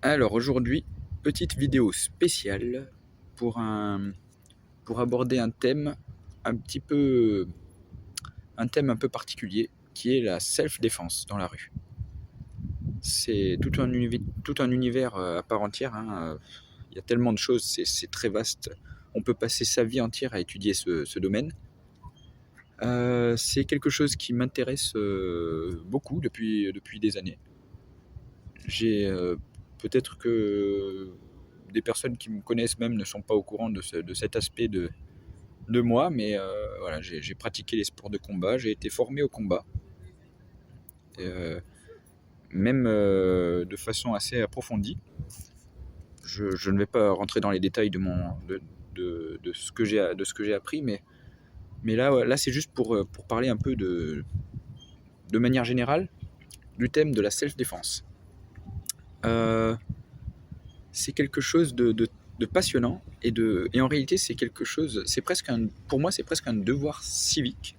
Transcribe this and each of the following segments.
Alors aujourd'hui, petite vidéo spéciale pour pour aborder un petit peu un thème un peu particulier qui est la self-défense dans la rue. C'est tout un univers à part entière, hein. Il y a tellement de choses, c'est très vaste. On peut passer sa vie entière à étudier ce domaine. C'est quelque chose qui m'intéresse beaucoup depuis des années. J'ai peut-être que des personnes qui me connaissent même ne sont pas au courant de cet aspect de moi, mais voilà, j'ai pratiqué les sports de combat, j'ai été formé au combat, et, même de façon assez approfondie. Je ne vais pas rentrer dans les détails de ce que j'ai appris, mais là, ouais, là c'est juste pour parler un peu de manière générale du thème de la self-défense. C'est quelque chose de passionnant et en réalité c'est quelque chose, pour moi c'est presque un devoir civique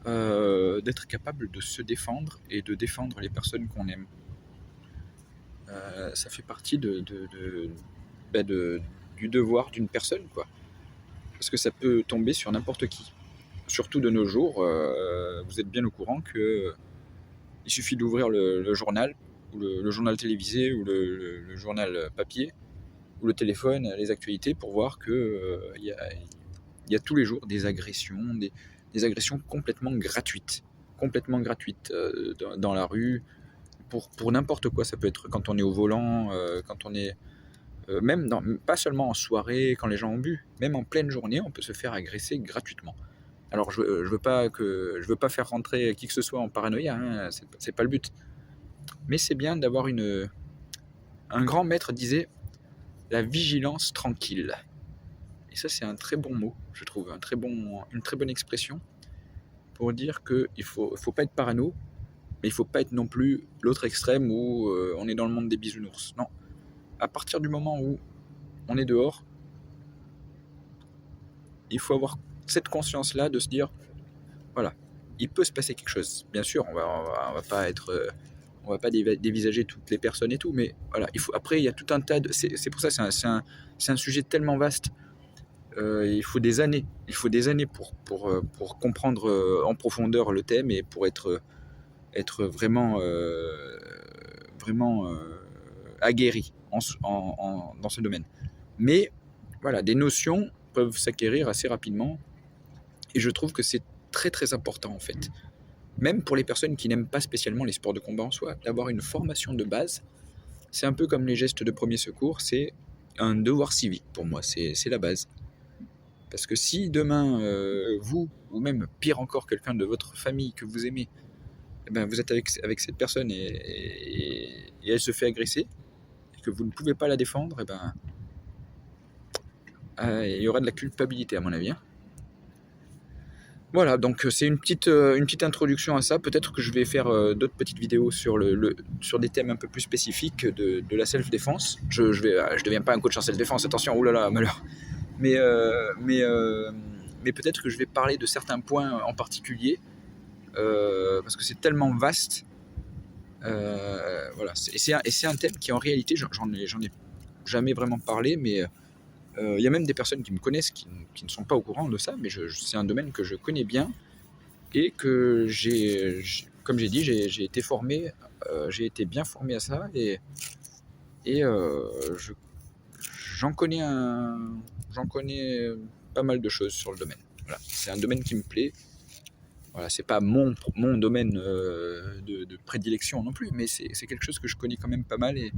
d'être capable de se défendre et de défendre les personnes qu'on aime. Ça fait partie bah, du devoir d'une personne, quoi. Parce que ça peut tomber sur n'importe qui. Surtout de nos jours, vous êtes bien au courant que il suffit d'ouvrir le journal, ou le journal télévisé, ou le journal papier, ou le téléphone, les actualités, pour voir que il y a tous les jours des agressions complètement gratuites dans la rue, pour n'importe quoi. Ça peut être quand on est au volant, quand on est même pas seulement en soirée, quand les gens ont bu, même en pleine journée, on peut se faire agresser gratuitement. Alors je veux pas faire rentrer qui que ce soit en paranoïa, hein, c'est pas le but. Mais c'est bien d'avoir un grand maître disait la vigilance tranquille. Et ça, c'est un très bon mot, je trouve, une très bonne expression pour dire qu'il faut pas être parano, mais il faut pas être non plus l'autre extrême où on est dans le monde des bisounours. Non, à partir du moment où on est dehors, il faut avoir cette conscience-là de se dire, voilà, il peut se passer quelque chose. Bien sûr, on va pas être, on va pas dévisager toutes les personnes et tout, mais voilà, après, il y a tout un tas de, c'est pour ça, c'est un sujet tellement vaste. Il faut des années pour comprendre en profondeur le thème et pour être vraiment aguerri dans ce domaine. Mais voilà, des notions peuvent s'acquérir assez rapidement et je trouve que c'est très très important en fait. Même pour les personnes qui n'aiment pas spécialement les sports de combat en soi, d'avoir une formation de base, c'est un peu comme les gestes de premier secours, c'est un devoir civique pour moi, c'est la base. Parce que si demain, vous, ou même pire encore, quelqu'un de votre famille que vous aimez, eh ben, vous êtes avec cette personne et elle se fait agresser, et que vous ne pouvez pas la défendre, eh ben, il y aura de la culpabilité à mon avis, hein. Voilà, donc c'est une petite introduction à ça. Peut-être que je vais faire d'autres petites vidéos sur des thèmes un peu plus spécifiques de la self-défense. Je deviens pas un coach en self-défense, attention, oh là là, malheur. Mais, euh, mais, euh, mais peut-être que je vais parler de certains points en particulier, parce que c'est tellement vaste. Voilà. Et c'est un thème qui en réalité, j'en ai jamais vraiment parlé, mais il y a même des personnes qui me connaissent qui ne sont pas au courant de ça, mais c'est un domaine que je connais bien et que comme j'ai dit, j'ai été formé, j'ai été bien formé à ça et j'en connais j'en connais pas mal de choses sur le domaine. Voilà. C'est un domaine qui me plaît. Voilà, c'est pas mon domaine de prédilection non plus, mais c'est quelque chose que je connais quand même pas mal et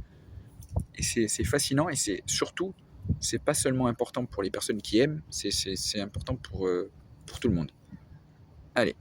c'est fascinant et c'est surtout, c'est pas seulement important pour les personnes qui aiment, c'est important pour tout le monde. Allez.